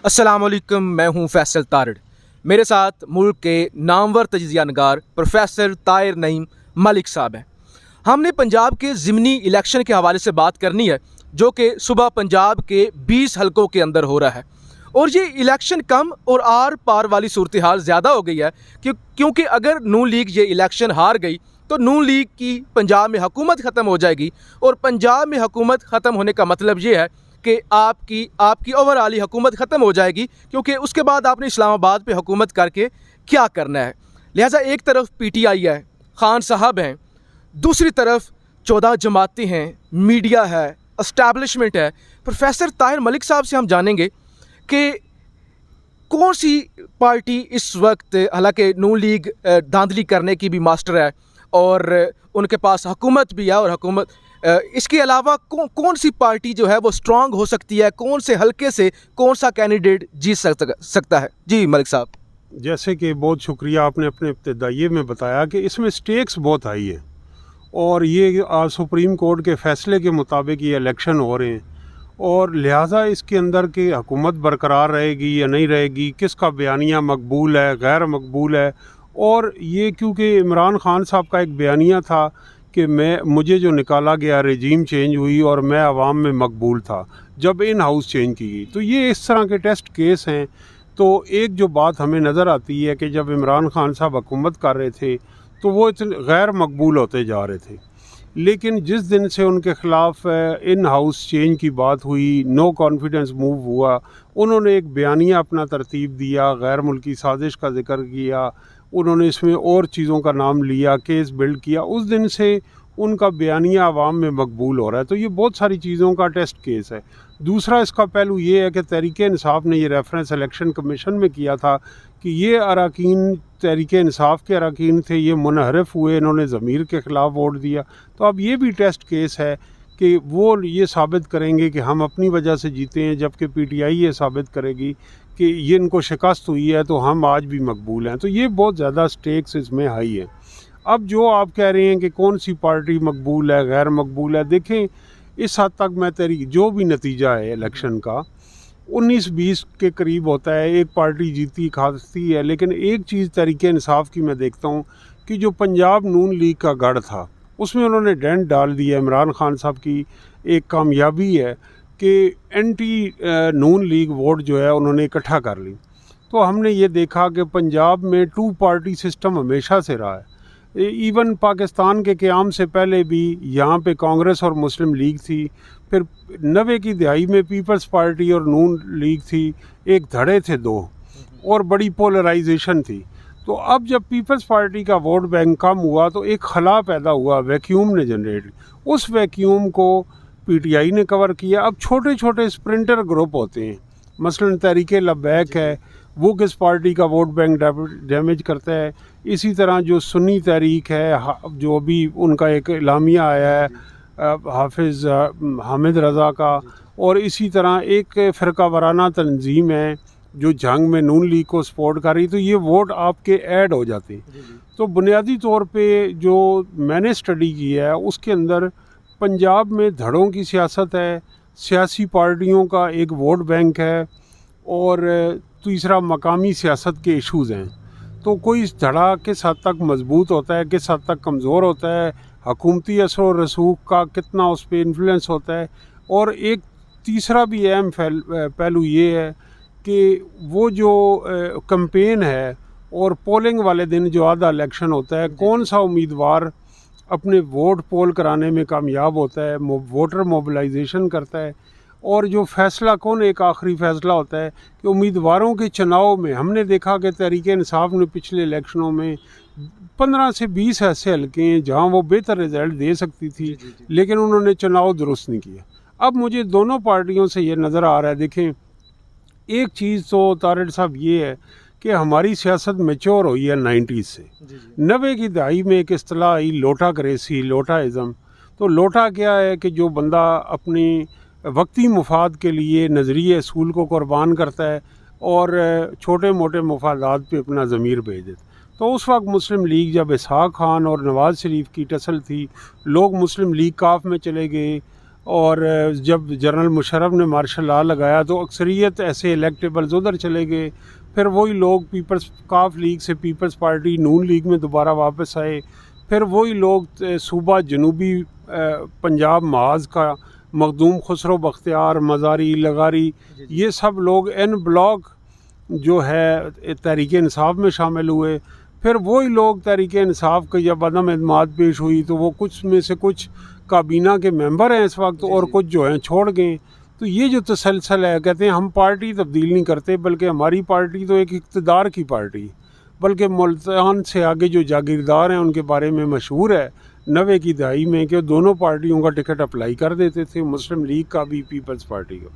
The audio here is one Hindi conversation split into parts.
अस्सलाम वालेकुम, मैं हूं फैसल तारड़। मेरे साथ मुल्क के नामवर तजिज़िया नगार प्रोफेसर ताहिर नईम मलिक साहब हैं। हमने पंजाब के ज़िमनी इलेक्शन के हवाले से बात करनी है, जो कि सुबह पंजाब के 20 हलकों के अंदर हो रहा है। और ये इलेक्शन कम और आर पार वाली सूरत हाल ज़्यादा हो गई है क्योंकि अगर नून लीग ये इलेक्शन हार गई तो नून लीग की पंजाब में हुकूमत ख़त्म हो जाएगी। और पंजाब में हुकूमत ख़त्म होने का मतलब ये है कि आपकी ओवरऑल हुकूमत ख़त्म हो जाएगी, क्योंकि उसके बाद आपने इस्लामाबाद पे हुकूमत करके क्या करना है। लिहाजा एक तरफ PTI है, खान साहब हैं, दूसरी तरफ 14 जमातें हैं, मीडिया है, इस्टेब्लिशमेंट है। प्रोफेसर ताहिर मलिक साहब से हम जानेंगे कि कौन सी पार्टी इस वक्त, हालांकि नून लीग धांधली करने की भी मास्टर है और उनके पास हुकूमत भी है, और हुकूमत इसके अलावा कौन सी पार्टी जो है वो स्ट्रांग हो सकती है, कौन से हलके से कौन सा कैंडिडेट जीत सकता है। जी मलिक साहब। जैसे कि बहुत शुक्रिया, आपने अपने इब्तिदाइये में बताया कि इसमें स्टेक्स बहुत हाई है और ये सुप्रीम कोर्ट के फ़ैसले के मुताबिक ये इलेक्शन हो रहे हैं और लिहाजा इसके अंदर की हुकूमत बरकरार रहेगी या नहीं रहेगी, किसका बयानिया मकबूल है, गैर मकबूल है। और ये क्योंकि इमरान खान साहब का एक बयानिया था कि मुझे जो निकाला गया रेजीम चेंज हुई और मैं अवाम में मकबूल था जब इन हाउस चेंज की गई, तो ये इस तरह के टेस्ट केस हैं। तो एक जो बात हमें नज़र आती है कि जब इमरान खान साहब हुकूमत कर रहे थे तो वो इतने गैर मकबूल होते जा रहे थे, लेकिन जिस दिन से उनके ख़िलाफ़ इन हाउस चेंज की बात हुई, नो कॉन्फिडेंस मूव हुआ, उन्होंने एक बयानिया अपना तरतीब दिया, गैर मुल्की साजिश का जिक्र किया, उन्होंने इसमें और चीज़ों का नाम लिया, केस बिल्ड किया, उस दिन से उनका बयानिया आवाम में मकबूल हो रहा है। तो ये बहुत सारी चीज़ों का टेस्ट केस है। दूसरा इसका पहलू ये है कि तहरीक इंसाफ ने ये रेफरेंस इलेक्शन कमीशन में किया था कि ये अरकान तहरीक इंसाफ के अरकान थे, ये मुनहरफ हुए, इन्होंने ज़मीर के ख़िलाफ़ वोट दिया। तो अब ये भी टेस्ट केस है कि वो ये साबित करेंगे कि हम अपनी वजह से जीते हैं, जबकि PTI ये साबित करेगी कि ये इनको शिकस्त हुई है तो हम आज भी मकबूल हैं। तो ये बहुत ज़्यादा स्टेक्स इसमें हाई है। अब जो आप कह रहे हैं कि कौन सी पार्टी मकबूल है, गैर मकबूल है, देखें इस हद तक मैं जो भी नतीजा है इलेक्शन का 19-20 के करीब होता है, एक पार्टी जीती खाती है। लेकिन एक चीज़ तहरीक इंसाफ की मैं देखता हूँ कि जो पंजाब नून लीग का गढ़ था उसमें उन्होंने डेंट डाल दिया। इमरान खान साहब की एक कामयाबी है कि एंटी नून लीग वोट जो है उन्होंने इकट्ठा कर ली। तो हमने ये देखा कि पंजाब में 2 पार्टी सिस्टम हमेशा से रहा है। इवन पाकिस्तान के क़याम से पहले भी यहाँ पे कांग्रेस और मुस्लिम लीग थी, फिर 90 की दहाई में पीपल्स पार्टी और नून लीग थी, एक धड़े थे 2 और बड़ी पोलराइजेशन थी। तो अब जब पीपल्स पार्टी का वोट बैंक कम हुआ तो एक खला पैदा हुआ, वैक्यूम ने जनरेट, उस वैक्यूम को PTI ने कवर किया। अब छोटे छोटे स्प्रिंटर ग्रुप होते हैं, मसलन तहरीक लब्बैक है, वो किस पार्टी का वोट बैंक डैमेज करता है। इसी तरह जो सुन्नी तहरीक है, जो अभी उनका एक इलामिया आया है हाफिज़ हामिद रज़ा का, और इसी तरह एक फ़िरका वाराना तंजीम है जो जंग में नून लीग को सपोर्ट कर रही, तो ये वोट आपके ऐड हो जाते हैं। तो बुनियादी तौर पे जो मैंने स्टडी की है उसके अंदर पंजाब में धड़ों की सियासत है, सियासी पार्टियों का एक वोट बैंक है, और तीसरा मकामी सियासत के इश्यूज़ हैं। तो कोई इस धड़ा किस हद तक मजबूत होता है, किस हद तक कमज़ोर होता है, हुकूमती असर और रसूख का कितना उस पर इन्फ्लुएंस होता है। और एक तीसरा भी अहम पहलू ये है कि वो जो कैंपेन है और पोलिंग वाले दिन जो आधा इलेक्शन होता है, कौन सा उम्मीदवार अपने वोट पोल कराने में कामयाब होता है, वोटर मोबिलाइजेशन करता है, और जो फ़ैसला कौन एक आखिरी फ़ैसला होता है कि उम्मीदवारों के चुनाव में हमने देखा कि तहरीक इंसाफ ने पिछले इलेक्शनों में 15 से 20 ऐसे हल्के हैं जहाँ वो बेहतर रिज़ल्ट दे सकती थी, लेकिन उन्होंने चुनाव दुरुस्त नहीं किया। अब मुझे दोनों पार्टियों से ये नज़र आ रहा है, देखें एक चीज़ तो तारड़ साहब ये है कि हमारी सियासत मैच्योर हुई है 90s से। 90 की दहाई में एक इस्तिलाह आई लोटा करेसी, लोटाइज़म। तो लोटा क्या है कि जो बंदा अपनी वक्ती मुफाद के लिए नज़रिए असूल को कुर्बान करता है और छोटे मोटे मुफादात पे अपना ज़मीर भेज देता। तो उस वक्त मुस्लिम लीग, जब इसहाक खान और नवाज़ शरीफ की टसल थी, लोग मुस्लिम लीग काफ में चले गए और जब जनरल मुशर्रफ ने मार्शल लॉ लगाया तो अक्सरियत ऐसे इलेक्टेबल्स उधर चले गए। फिर वही लोग पीपल्स काफ लीग से पीपल्स पार्टी नून लीग में दोबारा वापस आए। फिर वही लोग सूबा जनूबी पंजाब महाज का मखदूम खुसरो बख्तियार मज़ारी लगारी ये सब लोग एन ब्लॉक जो है तहरीक इंसाफ में शामिल हुए। फिर वही लोग तहरीक इंसाफ का जब अदम एतमाद पेश हुई तो वो कुछ में से कुछ काबीना के मेंबर हैं इस वक्त और कुछ जो हैं छोड़ गए। तो ये जो तसलसल है, कहते हैं हम पार्टी तब्दील नहीं करते बल्कि हमारी पार्टी तो एक इक़्तिदार की पार्टी, बल्कि मुल्तान से आगे जो जागीरदार हैं उनके बारे में मशहूर है 90 की दहाई में कि दोनों पार्टियों का टिकट अप्लाई कर देते थे, मुस्लिम लीग का भी पीपल्स पार्टी का,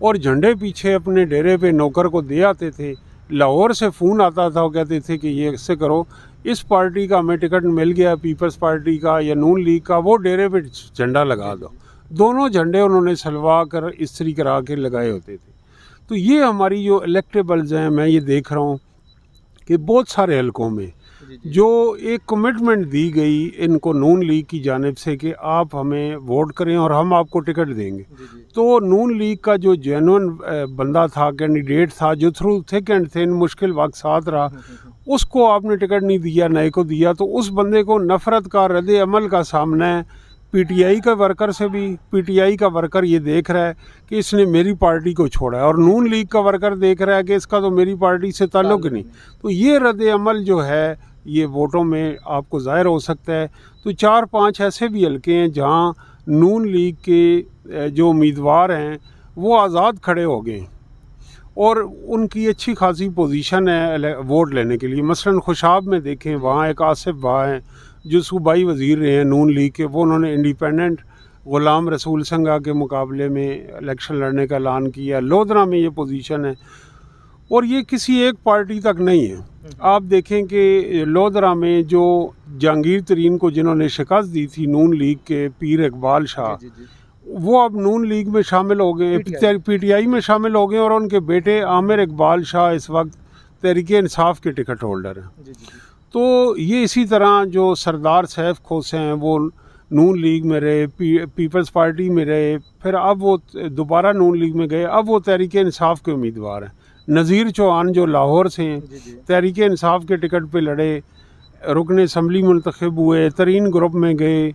और झंडे पीछे अपने डेरे पे नौकर को दे आते थे। लाहौर से फ़ोन आता था, वो कहते थे कि ये इससे करो, इस पार्टी का हमें टिकट मिल गया पीपल्स पार्टी का या नून लीग का, वो डेरे पे झंडा लगा दो। दोनों झंडे उन्होंने सलवा कर इस्त्री करा के लगाए होते थे। तो ये हमारी जो इलेक्टेबल्स हैं, मैं ये देख रहा हूँ कि बहुत सारे हलकों में जो एक कमिटमेंट दी गई इनको नून लीग की जानिब से कि आप हमें वोट करें और हम आपको टिकट देंगे। तो नून लीग का जो जेन्युइन बंदा था, कैंडिडेट था, जो थ्रू थिक एंड थिन मुश्किल वक्त साथ रहा, उसको आपने टिकट नहीं दिया, नए को दिया, तो उस बंदे को नफ़रत का रद्द अमल का सामना है। पीटीआई का वर्कर से भी, पीटीआई का वर्कर ये देख रहा है कि इसने मेरी पार्टी को छोड़ा है, और नून लीग का वर्कर देख रहा है कि इसका तो मेरी पार्टी से ताल्लुक़ नहीं। तो ये रद्द अमल जो है ये वोटों में आपको ज़ाहिर हो सकता है। तो 4-5 ऐसे भी हल्के हैं जहाँ नून लीग के जो उम्मीदवार हैं वो आज़ाद खड़े हो गए और उनकी अच्छी खासी पोजीशन है वोट लेने के लिए। मसलन खुशाब में देखें, वहाँ एक आसिफ भाई हैं जो सूबाई वज़ीर रहे हैं नून लीग के, वो उन्होंने इंडिपेंडेंट ग़ुलाम रसूल संगा के मुकाबले में इलेक्शन लड़ने का ऐलान किया। लोधरा में ये पोजीशन है और ये किसी एक पार्टी तक नहीं है। आप देखें कि लोधरा में जो जहांगीर तरीन को जिन्होंने शिकस्त दी थी नून लीग के पीर इकबाल शाह, वो अब नून लीग में शामिल हो गए, पीटीआई में शामिल हो गए, और उनके बेटे आमिर इकबाल शाह इस वक्त तहरीक इंसाफ के टिकट होल्डर हैं। तो ये इसी तरह जो सरदार सैफ खोसे हैं वो नून लीग में रहे, पीपल्स पार्टी में रहे, फिर अब वो दोबारा नून लीग में गए, अब वो तहरीक इंसाफ के उम्मीदवार हैं। नज़ीर चौहान जो लाहौर से हैं, तहरीक इंसाफ के टिकट पे लड़े, रुकन असम्बली मुंतखब हुए, तरीन ग्रुप में गए,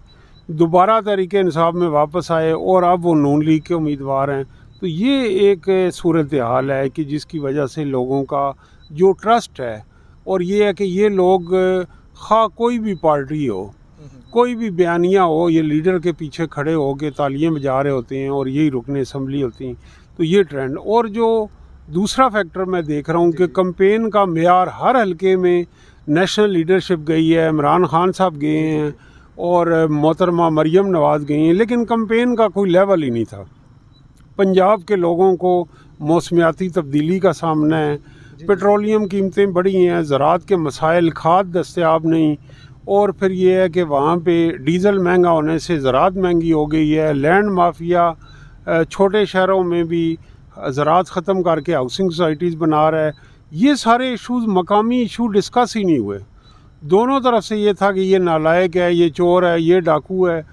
दोबारा तहरीक इंसाफ में वापस आए और अब वो नून लीग के उम्मीदवार हैं। तो ये एक सूरत हाल है कि जिसकी वजह से लोगों का जो ट्रस्ट है, और ये है कि ये लोग खा कोई भी पार्टी हो, कोई भी बयानिया हो, ये लीडर के पीछे खड़े हो के तालियां बजा रहे होते हैं और यही रुकन असम्बली होती हैं। तो ये ट्रेंड, और जो दूसरा फैक्टर मैं देख रहा हूँ कि कैंपेन का मेयार हर हलके में नेशनल लीडरशिप गई है, इमरान खान साहब गए हैं और मोहतरमा मरियम नवाज़ गई हैं, लेकिन कैंपेन का कोई लेवल ही नहीं था। पंजाब के लोगों को मौसमियाती तब्दीली का सामना है, पेट्रोलियम कीमतें बढ़ी हैं, ज़राअत के मसाइल, खाद दस्तयाब नहीं, और फिर ये है कि वहाँ पे डीज़ल महंगा होने से ज़राअत महंगी हो गई है, लैंड माफिया छोटे शहरों में भी ज़राअत ख़त्म करके हाउसिंग सोसाइटीज़ बना रहा है। ये सारे इशूज़, मकामी इशू डिस्कस ही नहीं हुए। दोनों तरफ से ये था कि ये नालायक है, ये चोर है, ये डाकू है,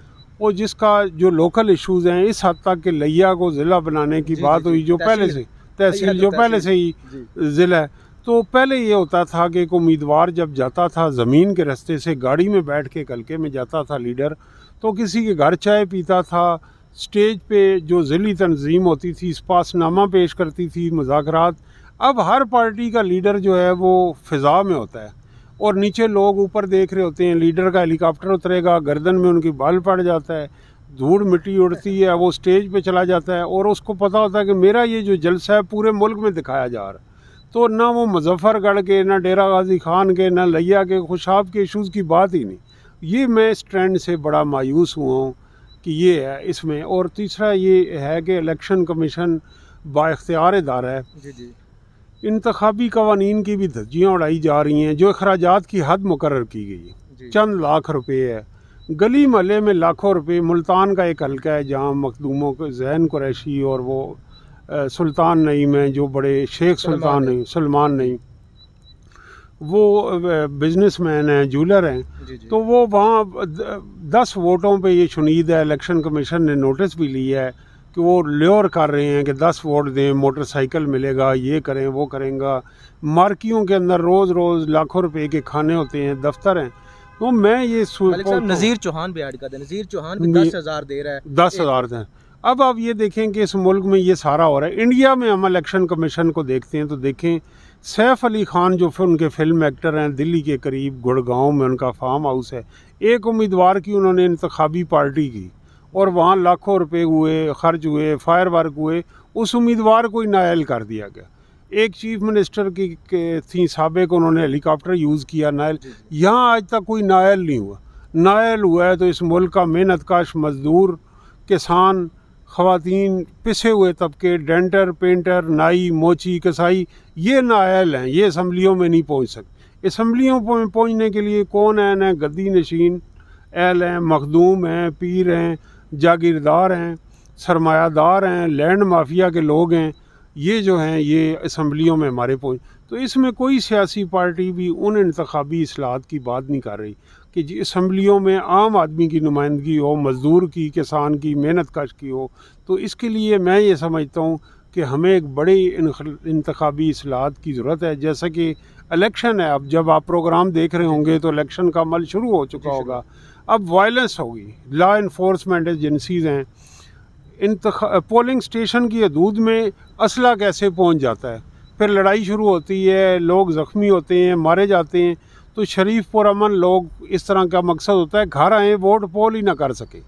और जिसका जो लोकल इशूज़ हैं इस हद तक कि लिया को ज़िला बनाने की बात हुई, जो पहले से तहसील जो पहले से ही ज़िला है। तो पहले ये होता था कि एक उम्मीदवार जब जाता था ज़मीन के रास्ते से, गाड़ी में बैठ के हल्के में जाता था लीडर, तो किसी के घर चाय पीता था, स्टेज पे जो ज़िली तंजीम होती थी पासनामा पेश करती थी, मुज़ाकरात। अब हर पार्टी का लीडर जो है वो फ़िज़ा में होता है और नीचे लोग ऊपर देख रहे होते हैं। लीडर का हेलीकॉप्टर उतरेगा, गर्दन में उनकी बाल पड़ जाता है, धूड़ मिट्टी उड़ती है, वो स्टेज पे चला जाता है और उसको पता होता है कि मेरा ये जो जलसा है पूरे मुल्क में दिखाया जा रहा है। तो ना वो मुजफ्फरगढ़ के, ना डेरा गाजी खान के, ना लिया के, खुशाब के इशूज़ की बात ही नहीं। ये मैं इस ट्रेंड से बड़ा मायूस हुआ हूँ कि ये है इसमें। और तीसरा ये है कि इलेक्शन कमीशन बाइख्तियार इदारा है, इंतखाबी कवानीन की भी धज्जियाँ उड़ाई जा रही हैं, जो अखराजात की हद मुकर्रर की गई है, चंद लाख रुपए है, गली महल्ले में लाखों रुपए। मुल्तान का एक हल्का है जहाँ मखदूमों के जैन कुरैशी और वो सुल्तान नईम हैं, जो बड़े शेख सुल्तान नहीं, सलमान नहीं, वो बिजनेसमैन हैं, जूलर हैं, तो वो वहाँ 10 वोटों पे ये शुनीद है। इलेक्शन कमीशन ने नोटिस भी लिया है कि वो ल्योर कर रहे हैं कि 10 वोट दें, मोटरसाइकिल मिलेगा, ये करें वो करेंगे। मार्कियों के अंदर रोज़ रोज़ लाखों रुपए के खाने होते हैं, दफ्तर हैं। तो मैं ये नज़ीर चौहान भी ऐड कर दें, नज़ीर चौहान भी 10,000 दे रहा है, 10,000 दें। अब आप ये देखें कि इस मुल्क में ये सारा हो रहा है। इंडिया में हम इलेक्शन कमीशन को देखते हैं तो देखें, सैफ अली खान जो फिर उनके फिल्म एक्टर हैं, दिल्ली के करीब गुड़गांव में उनका फार्म हाउस है। एक उम्मीदवार की उन्होंने इंतखाबी पार्टी की और वहाँ लाखों रुपए हुए, खर्च हुए, फायर वर्क हुए, उस उम्मीदवार को ही नायल कर दिया गया। एक चीफ मिनिस्टर की थी साबिक, उन्होंने हेलीकॉप्टर यूज़ किया नायल। यहाँ आज तक कोई नायल नहीं हुआ। नायल हुआ है तो इस मुल्क का मेहनत कश मजदूर, किसान, ख़वातीन, पिसे हुए तबके, डेंटर, पेंटर, नाई, मोची, कसाई, ये नाअहल हैं, ये असम्बलियों में नहीं पहुंच सकते। असम्बलियों में पहुंचने के लिए कौन है न गद्दी नशीन अहल हैं, मखदूम हैं, पीर हैं, जागीरदार हैं, सरमायादार हैं, लैंड माफिया के लोग हैं, ये जो हैं ये असम्बलियों में हमारे पहुँच। तो इसमें कोई सियासी पार्टी भी उन इंतखाबी इस्लाहत की बात नहीं कर रही कि असम्बलियों में आम आदमी की नुमाइंदगी हो, मज़दूर की, किसान की, मेहनत कश की हो। तो इसके लिए मैं ये समझता हूँ कि हमें एक बड़ी इंतखाबी इस्लाहत की ज़रूरत है। जैसा कि इलेक्शन है, अब जब आप प्रोग्राम देख रहे होंगे तो इलेक्शन का अमल शुरू हो चुका होगा। अब वायलेंस होगी, लॉ इन्फोर्समेंट एजेंसीज़ हैं, पोलिंग स्टेशन की हदूद में असला कैसे पहुँच जाता है, फिर लड़ाई शुरू होती है, लोग ज़ख्मी होते हैं, मारे जाते हैं। तो शरीफ पुरअमन लोग, इस तरह का मकसद होता है घर आए वोट पोल ही ना कर सके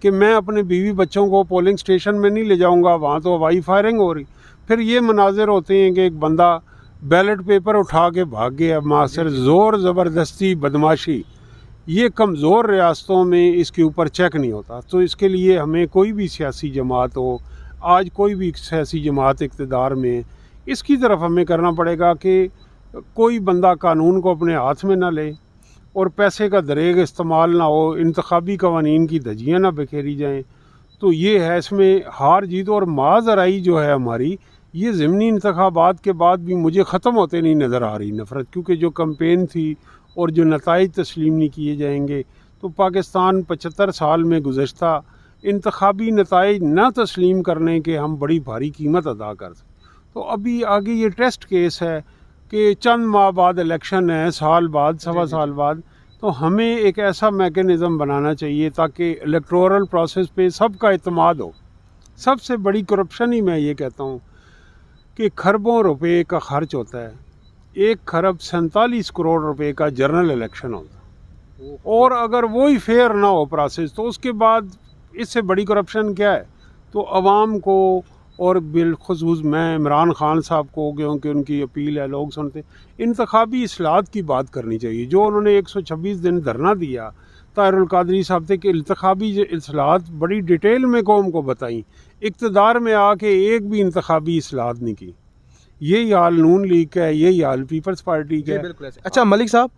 कि मैं अपने बीवी बच्चों को पोलिंग स्टेशन में नहीं ले जाऊंगा, वहाँ तो हवाई फायरिंग हो रही। फिर ये मनाजिर होते हैं कि एक बंदा बैलेट पेपर उठा के भाग गया, मासर ज़ोर ज़बरदस्ती बदमाशी। ये कमज़ोर रियासतों में इसके ऊपर चेक नहीं होता। तो इसके लिए हमें कोई भी सियासी जमात हो, आज कोई भी सियासी जमात इक़्तिदार में, इसकी तरफ हमें करना पड़ेगा कि कोई बंदा कानून को अपने हाथ में ना ले और पैसे का दरेग इस्तेमाल ना हो, इंतखाबी कवानीन की धज्जियाँ ना बिखेरी जाएं। तो ये है, इसमें हार जीत और माजराई जो है हमारी, ये ज़िमनी इंतखाबात के बाद भी मुझे ख़त्म होते नहीं नज़र आ रही नफ़रत, क्योंकि जो कैंपेन थी और जो नताइज तस्लीम नहीं किए जाएंगे तो पाकिस्तान 75 साल में गुज़श्ता इंतखाबी नताइज ना तस्लीम करने के हम बड़ी भारी कीमत अदा कर सकते। तो अभी आगे ये टेस्ट केस है कि चंद माह बाद इलेक्शन है, साल बाद, सवा साल बाद, तो हमें एक ऐसा मैकेनिज़्म बनाना चाहिए ताकि इलेक्टोरल प्रोसेस पे सबका इत्मीनान हो। सबसे बड़ी करप्शन ही मैं ये कहता हूँ कि खरबों रुपए का खर्च होता है, 1 खरब 47 करोड़ रुपए का जनरल इलेक्शन होता है, और अगर वही फेयर ना हो प्रोसेस तो उसके बाद इससे बड़ी करप्शन क्या है। तो अवाम को और बिलखुसूस मैं इमरान खान साहब को, क्योंकि उनकी अपील है, लोग सुनते, इंतखाबी इस्लाहत की बात करनी चाहिए। जो उन्होंने 126 दिन धरना दिया ताहिरुल कादरी साहब थे कि इंतखाबी इस्लाहत बड़ी डिटेल में कौम को बताई, इक़्तिदार में आके एक भी इंतखाबी इस्लाहत नहीं की। यही हाल नून लीग का है, यही हाल पीपल्स पार्टी का है। अच्छा मलिक साहब,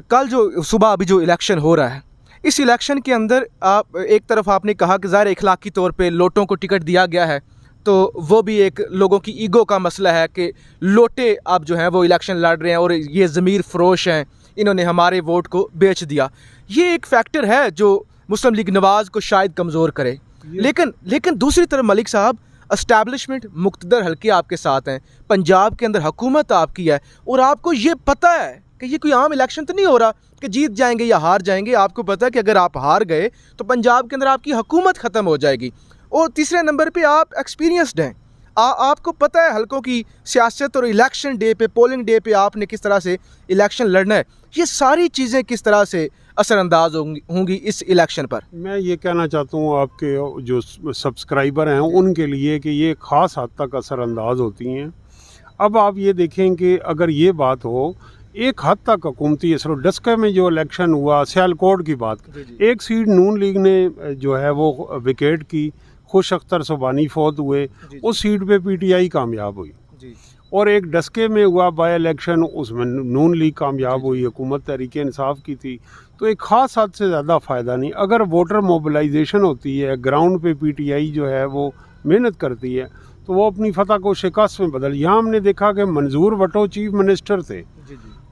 कल जो सुबह अभी जो इलेक्शन हो रहा है, इस इलेक्शन के अंदर आप एक तरफ आपने कहा कि ज़ाहिर इखलाकी तौर पे लोटों को टिकट दिया गया है, तो वो भी एक लोगों की ईगो का मसला है कि लोटे अब जो हैं वो इलेक्शन लड़ रहे हैं और ये ज़मीर फ़रोश हैं, इन्होंने हमारे वोट को बेच दिया। ये एक फैक्टर है जो मुस्लिम लीग नवाज़ को शायद कमज़ोर करे। लेकिन दूसरी तरफ मलिक साहब, एस्टैब्लिशमेंट मुक़्तदर हल्के आपके साथ हैं, पंजाब के अंदर हुकूमत आपकी है, और आपको ये पता है कि ये कोई आम इलेक्शन तो नहीं हो रहा कि जीत जाएंगे या हार जाएंगे। आपको पता है कि अगर आप हार गए तो पंजाब के अंदर आपकी हुकूमत ख़त्म हो जाएगी। और तीसरे नंबर पे आप एक्सपीरियंस्ड हैं, आपको पता है हल्कों की सियासत, और इलेक्शन डे पे, पोलिंग डे पे आपने किस तरह से इलेक्शन लड़ना है। ये सारी चीज़ें किस तरह से असरअंदाज होंगी इस इलेक्शन पर। मैं ये कहना चाहता हूँ आपके जो सब्सक्राइबर हैं उनके लिए कि ये ख़ास हद तक असरअंदाज होती हैं। अब आप ये देखें कि अगर ये बात हो, एक हद तक हुकूमती असर, डस्का में जो इलेक्शन हुआ, सियालकोट की बात, एक सीट नून लीग ने जो है वो विकेट की, खुश अख्तर सुबानी फौत हुए, उस सीट पे पीटीआई कामयाब हुई। और एक डस्के में हुआ बाय इलेक्शन, उसमें नून लीग कामयाब हुई, हुकूमत तहरीक इंसाफ की थी। तो एक ख़ास हद से ज़्यादा फ़ायदा नहीं। अगर वोटर मोबिलाइजेशन होती है, ग्राउंड पे पीटीआई जो है वो मेहनत करती है, तो वो अपनी फतह को शिकस्त में बदल। यहाँ हमने देखा कि मंजूर भट्टो चीफ मिनिस्टर थे,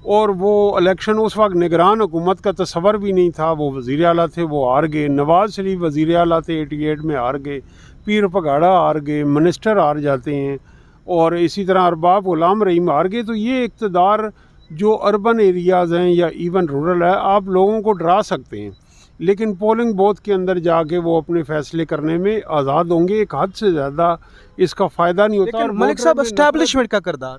और वो इलेक्शन उस वक्त निगरान हुकूमत का तस्वर भी नहीं था। वो वज़ीर आला थे, वो हार गए। नवाज़ शरीफ वज़ीर आला थे, 88 में हार गए। पीर पगाड़ा हार गए, मिनिस्टर हार जाते हैं, और इसी तरह अरबाब गुलाम रहीम हार गए। तो ये इक़्तिदार जो अर्बन एरियाज़ हैं या इवन रूरल है, आप लोगों को डरा सकते हैं, लेकिन पोलिंग बूथ के अंदर जाके वो अपने फ़ैसले करने में आज़ाद होंगे। एक हद से ज़्यादा इसका फ़ायदा नहीं होता। लेकिन मलिक साहब, एस्टैब्लिशमेंट का किरदार,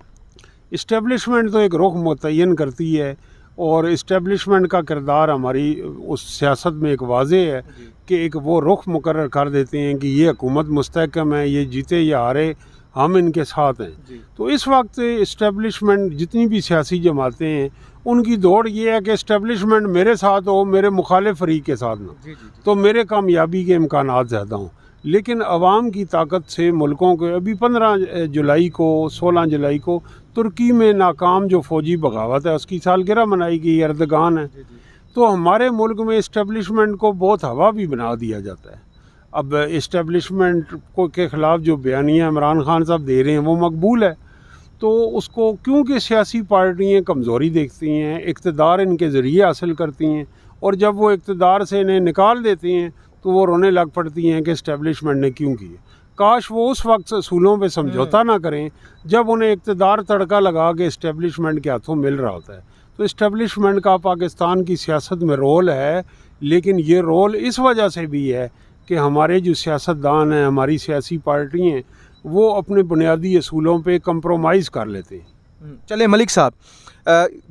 इस्टेब्लिशमेंट तो एक रुख मुतय्यन करती है, और इस्टेब्लिशमेंट का किरदार हमारी उस सियासत में एक वाज़े है कि एक वो रुख मुकर्रर कर देते हैं कि ये हुकूमत मुस्तहकम है, ये जीते या हारे हम इनके साथ हैं। तो इस वक्त इस्टेब्लिशमेंट जितनी भी सियासी जमातें हैं, उनकी दौड़ ये है कि इस्टेब्लिशमेंट मेरे साथ हो, मेरे मुखालिफ फरीक के साथ ना, तो मेरे कामयाबी के इम्कानात ज़्यादा हों। लेकिन अवाम की ताकत से मुल्कों के अभी 15 जुलाई को 16 जुलाई को तुर्की में नाकाम जो फ़ौजी बगावत है उसकी सालगिरह मनाई गई, अर्दगान है। तो हमारे मुल्क में इस्टेब्लिशमेंट को बहुत हवा भी बना दिया जाता है। अब इस्टेब्लिशमेंट को के ख़िलाफ़ जो बयानियाँ इमरान खान साहब दे रहे हैं वो मकबूल है, तो उसको क्योंकि सियासी पार्टियाँ कमज़ोरी देखती हैं, इक़्तिदार इनके ज़रिए हासिल करती हैं, और जब वो इक़्तिदार से इन्हें निकाल देती हैं तो वो रोने लग पड़ती हैं कि इस्टेब्लिशमेंट ने क्यों किया। काश वो उस वक्त असूलों पे समझौता ना करें जब उन्हें इक़्तिदार तड़का लगा के इस्टेब्लिशमेंट के हाथों मिल रहा होता है। तो इस्टेब्लिशमेंट का पाकिस्तान की सियासत में रोल है, लेकिन ये रोल इस वजह से भी है कि हमारे जो सियासतदान हैं, हमारी सियासी पार्टी हैं, वो अपने बुनियादी असूलों पे कंप्रोमाइज़ कर लेते हैं। चले मलिक साहब,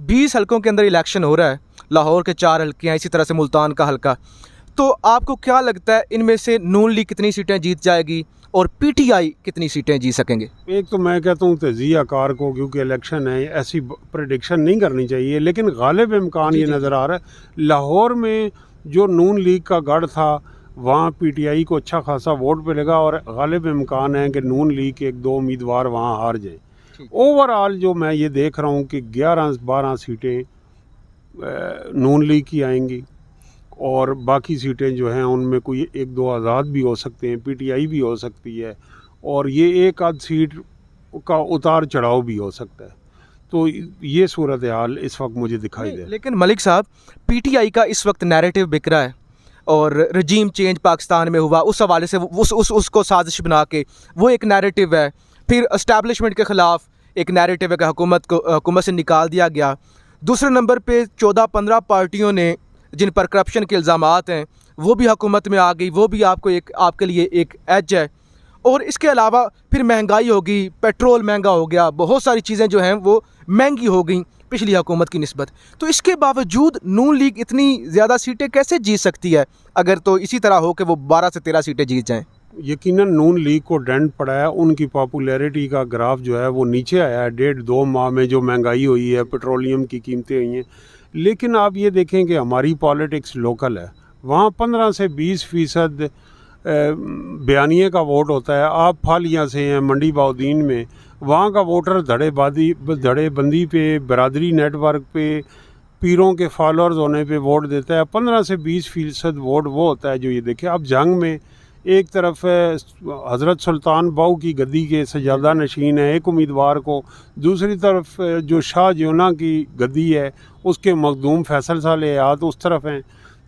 20 हलकों के अंदर इलेक्शन हो रहा है, लाहौर के 4 हल्के हैं, इसी तरह से मुल्तान का हल्का। तो आपको क्या लगता है इनमें से नून लीग कितनी सीटें जीत जाएगी और पीटीआई कितनी सीटें जीत सकेंगे? एक तो मैं कहता हूँ तज़िया कार को, क्योंकि इलेक्शन है, ऐसी प्रेडिक्शन नहीं करनी चाहिए, लेकिन गालिब इम्कान ये नज़र आ रहा है। लाहौर में जो नून लीग का गढ़ था वहाँ पीटीआई को अच्छा खासा वोट मिलेगा, और गालिब इम्कान है कि नून लीग के 1-2 उम्मीदवार वहाँ हार जाए। ओवरऑल जो मैं ये देख रहा हूँ कि 11-12 सीटें नून लीग की आएंगी, और बाकी सीटें जो हैं उनमें कोई 1-2 आज़ाद भी हो सकते हैं, पीटीआई भी हो सकती है, और ये एक आध सीट का उतार चढ़ाव भी हो सकता है। तो ये सूरत हाल इस वक्त मुझे दिखाई दे। लेकिन मलिक साहब, पीटीआई का इस वक्त नैरेटिव बिक रहा है, और रजीम चेंज पाकिस्तान में हुआ, उस हवाले से उसको साजिश बना के वो एक नैरेटिव है। फिर एस्टैब्लिशमेंट के ख़िलाफ़ एक नैरेटिव है कि हुकूमत से निकाल दिया गया। दूसरे नंबर पे 14-15 पार्टियों ने जिन पर करप्शन के इल्ज़ामात हैं वो भी हुकूमत में आ गई, वो भी आपके लिए एक एज है। और इसके अलावा फिर महंगाई होगी, पेट्रोल महंगा हो गया, बहुत सारी चीज़ें जो हैं वो महंगी हो गई पिछली हुकूमत की निस्बत। तो इसके बावजूद नून लीग इतनी ज़्यादा सीटें कैसे जीत सकती है, अगर तो इसी तरह हो कि वो 12 से 13 सीटें जीत जाएँ? यकीनन नून लीग को डेंट पड़ा है, उनकी पॉपुलैरिटी का ग्राफ जो है वो नीचे आया है 1.5-2 माह में। जो महंगाई हुई है, पेट्रोलियम की कीमतें हुई हैं, लेकिन आप ये देखें कि हमारी पॉलिटिक्स लोकल है, वहाँ 15 से 20% बयानिए का वोट होता है। आप फालिया से हैं, मंडी बाउद्दीन में, वहाँ का वोटर धड़ेबंदी पे, बरादरी नेटवर्क पे, पीरों के फॉलोअर्स होने पे वोट देता है। 15 से 20% वोट वो होता है जो ये देखें। अब जंग में एक तरफ हज़रत सुल्तान बाऊ की गद्दी के सजादा नशीन है एक उम्मीदवार को, दूसरी तरफ जो शाह जियोना की गद्दी है उसके मखदूम फैसल साल हयात उस तरफ हैं,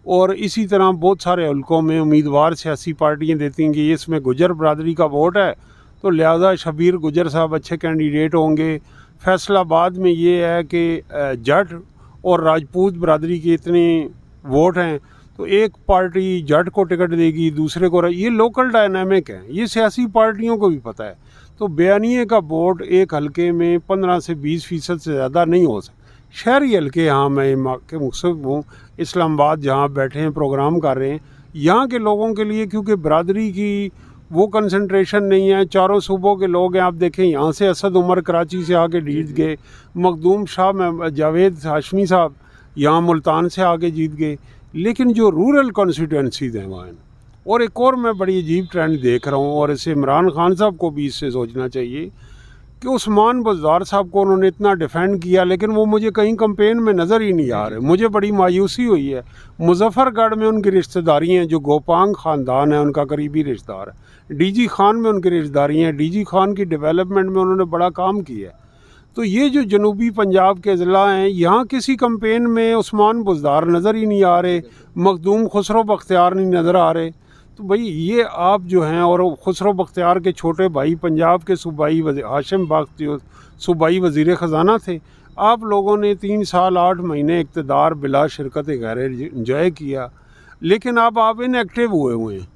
और इसी तरह बहुत सारे हल्कों में उम्मीदवार सियासी पार्टियां देती हैं कि इसमें गुजर बरदरी का वोट है, तो लिहाजा शबीर गुजर साहब अच्छे कैंडिडेट होंगे। फैसलाबाद में ये है कि जट और राजपूत बरदरी के इतने वोट हैं, तो एक पार्टी जट को टिकट देगी, दूसरे को। ये लोकल डायनामिक है, ये सियासी पार्टियों को भी पता है। तो बयानिए का वोट एक हल्के में 15 से 20% से ज़्यादा नहीं हो सकता। शहरी हल्के, यहाँ मैं मुख्तलिफ हूँ, इस्लामाबाद जहाँ बैठे हैं प्रोग्राम कर रहे हैं, यहाँ के लोगों के लिए क्योंकि बरादरी की वो कंसंट्रेशन नहीं है, चारों सूबों के लोग हैं। आप देखें यहाँ से असद उमर कराची से आके जीत गए, मखदूम शाह जावेद हाशमी साहब यहाँ मुल्तान से आके जीत गए, लेकिन जो रूरल कॉन्स्टिट्यूंसीज हैं वहाँ। और एक और मैं बड़ी अजीब ट्रेंड देख रहा हूँ, और इसे इमरान खान साहब को भी इससे सोचना चाहिए कि उस्मान बुज़दार साहब को उन्होंने इतना डिफेंड किया, लेकिन वो मुझे कहीं कैंपेन में नज़र ही नहीं आ रहे। मुझे बड़ी मायूसी हुई है। मुजफ्फरगढ़ में उनकी रिश्तेदारी हैं, जो गोपांग ख़ानदान है उनका करीबी रिश्तेदार है। डीजी खान में उनकी रिश्तेदारी हैं, डीजी खान की डेवलपमेंट में उन्होंने बड़ा काम किया है। तो ये जो जनूबी पंजाब के अजला हैं, यहाँ किसी कैंपेन में उस्मान बुज़दार नज़र ही नहीं आ रहे, मखदूम खुसरो बख्तियार नहीं नज़र आ रहे। तो भाई ये आप जो हैं, और खुसरो बख्तियार के छोटे भाई पंजाब के सूबाई हाशिम बाग जो सूबाई वज़ीर ख़जाना थे, आप लोगों ने 3 साल 8 महीने इक़्तिदार बिला शिरकत गैर इंजॉय किया, लेकिन अब आप इनएक्टिव हुए हैं।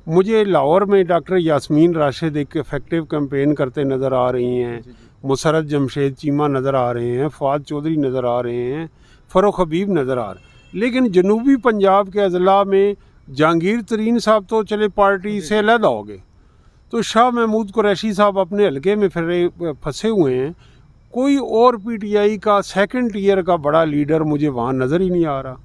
मुझे लाहौर में डॉक्टर यास्मीन राशिद एक इफेक्टिव कैंपेन करते नज़र आ रही हैं, मुसरत जमशेद चीमा नज़र आ रहे हैं, फ़वाद चौधरी नज़र आ रहे हैं, फ़रूख हबीब नज़र आ रहे हैं। लेकिन जनूबी पंजाब के अजला में जहांगीर तरीन साहब तो चले पार्टी से अलहदा हो गए, तो शाह महमूद कुरैशी साहब अपने हलके में फिर फंसे हुए हैं। कोई और पीटीआई का सेकंड टियर का बड़ा लीडर मुझे वहाँ नज़र ही नहीं आ रहा।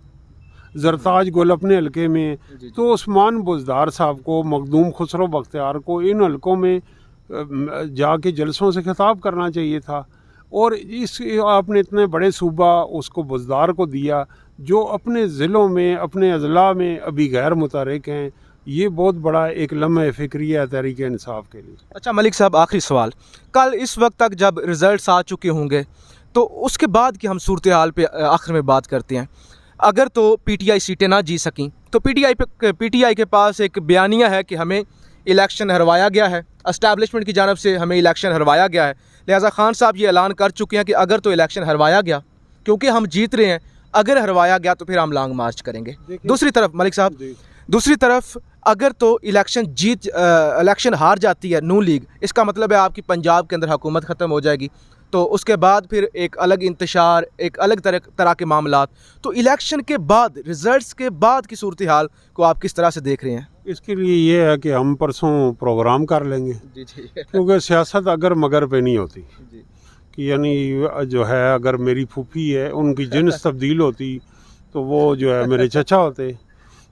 जरताज गुल अपने हलके में, तो उस्मान बुज़दार साहब को, मखदूम खुसरो बख्तियार को इन हलकों में जाके जलसों से खिताब करना चाहिए था। और इस आपने इतने बड़े सूबा उसको बुज़दार को दिया जो अपने ज़िलों में, अपने अजला में अभी गैर मुतहरिक हैं। ये बहुत बड़ा एक लम्हा फ़िक्रिया है तहरीक इंसाफ के लिए। अच्छा मलिक साहब, आखिरी सवाल, कल इस वक्त तक जब रिज़ल्ट्स आ चुके होंगे तो उसके बाद की हम सूरत हाल पे आखिर में बात करते हैं। अगर तो पीटीआई सीटें ना जीत सकें तो पीटीआई के पास एक बयानिया है कि हमें इलेक्शन हरवाया गया है, एस्टैब्लिशमेंट की जानब से हमें इलेक्शन हरवाया गया है। लिहाजा खान साहब ये ऐलान कर चुके हैं कि अगर तो इलेक्शन हरवाया गया, क्योंकि हम जीत रहे हैं, अगर हरवाया गया तो फिर हम लॉन्ग मार्च करेंगे। दूसरी तरफ मलिक साहब, दूसरी तरफ अगर तो इलेक्शन हार जाती है नून लीग, इसका मतलब है आपकी पंजाब के अंदर हुकूमत ख़त्म हो जाएगी, तो उसके बाद फिर एक अलग इंतशार, एक अलग तरह के मामलात। तो इलेक्शन के बाद, रिज़ल्ट्स के बाद की सूरत हाल को आप किस तरह से देख रहे हैं? इसके लिए ये है कि हम परसों प्रोग्राम कर लेंगे, क्योंकि सियासत अगर मगर पे नहीं होती कि यानी जो है, अगर मेरी फूफी है उनकी जिन्स तब्दील होती तो वो जो है मेरे चचा होते।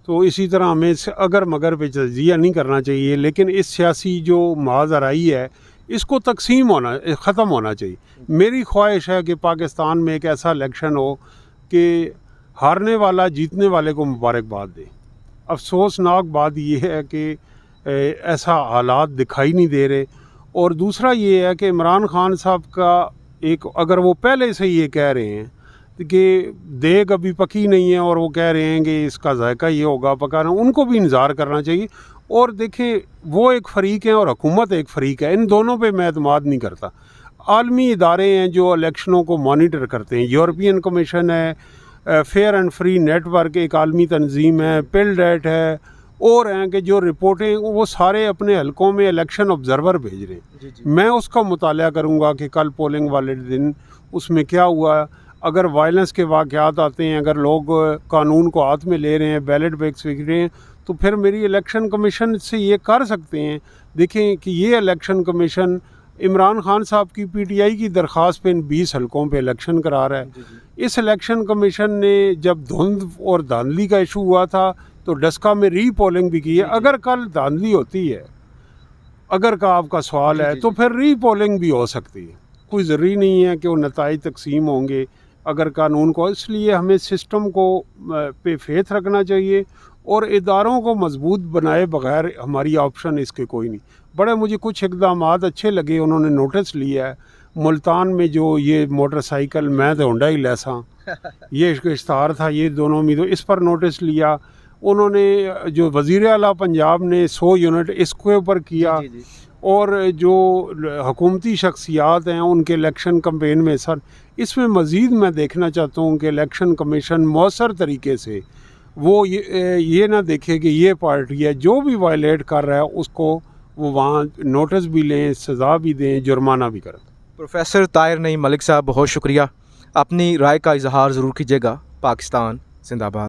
तो इसी तरह हमें अगर मगर पे तजिया नहीं करना चाहिए, लेकिन इस सियासी जो माजराई है इसको तकसीम होना, ख़त्म होना चाहिए। मेरी ख्वाहिश है कि पाकिस्तान में एक ऐसा इलेक्शन हो कि हारने वाला जीतने वाले को मुबारकबाद दे। अफसोसनाक बात यह है कि ऐसा हालात दिखाई नहीं दे रहे। और दूसरा ये है कि इमरान खान साहब का एक, अगर वो पहले से ये कह रहे हैं कि देग अभी पकी नहीं है और वो कह रहे हैं कि इसका जायका ये होगा पकाना, उनको भी इंतज़ार करना चाहिए। और देखें, वो एक फ़रीक है और हुकूमत एक फ़रीक है, इन दोनों पे मैं एतमाद नहीं करता। आलमी इदारे हैं जो इलेक्शनों को मॉनिटर करते हैं, यूरोपियन कमीशन है, फेयर एंड फ्री नेटवर्क एक आलमी तंजीम है, पिलडेट है, और हैं कि जो रिपोर्टें वो सारे अपने हलकों में इलेक्शन ऑब्जर्वर भेज रहे हैं। मैं उसका मुताला करूँगा कि कल पोलिंग वाले दिन उसमें क्या हुआ। अगर वायलेंस के वाक़यात आते हैं, अगर लोग कानून को हाथ में ले रहे हैं, बैलेट बैग्स बिक रहे हैं, तो फिर मेरी इलेक्शन कमीशन से ये कर सकते हैं। देखें कि ये इलेक्शन कमीशन इमरान खान साहब की पीटीआई की दरख्वास्त पे इन 20 हलकों पे इलेक्शन करा रहा है। इस इलेक्शन कमीशन ने जब धुंध और धांधली का इशू हुआ था तो डस्का में री पोलिंग भी की है। अगर कल धांधली होती है, अगर का आपका सवाल है, तो फिर री पोलिंग भी हो सकती है। कोई ज़रूरी नहीं है कि वो नताइज तकसीम होंगे अगर कानून को। इसलिए हमें सिस्टम को पे फेथ रखना चाहिए और इदारों को मजबूत बनाए बगैर हमारी ऑप्शन इसके कोई नहीं। बड़े मुझे कुछ इकदाम अच्छे लगे, उन्होंने नोटिस लिया है। मुल्तान में जो ये मोटरसाइकिल, मैं तो होंडा ही लैसा, ये इश्तहार था, ये दोनों में, तो इस पर नोटिस लिया उन्होंने। जो वज़ीर आला पंजाब ने 100 यूनिट इसके ऊपर किया। और जो हुकूमती शख्सियात हैं उनके इलेक्शन कैंपेन में सर, इसमें मज़ीद मैं देखना चाहता हूँ कि इलेक्शन कमीशन मौसर तरीके से वो ये ना देखे कि ये पार्टी है, जो भी वायलेट कर रहा है उसको वो वहाँ नोटिस भी लें, सज़ा भी दें, जुर्माना भी करें। प्रोफेसर ताहिर नईम मलिक साहब, बहुत शुक्रिया। अपनी राय का इजहार ज़रूर कीजिएगा। पाकिस्तान जिंदाबाद।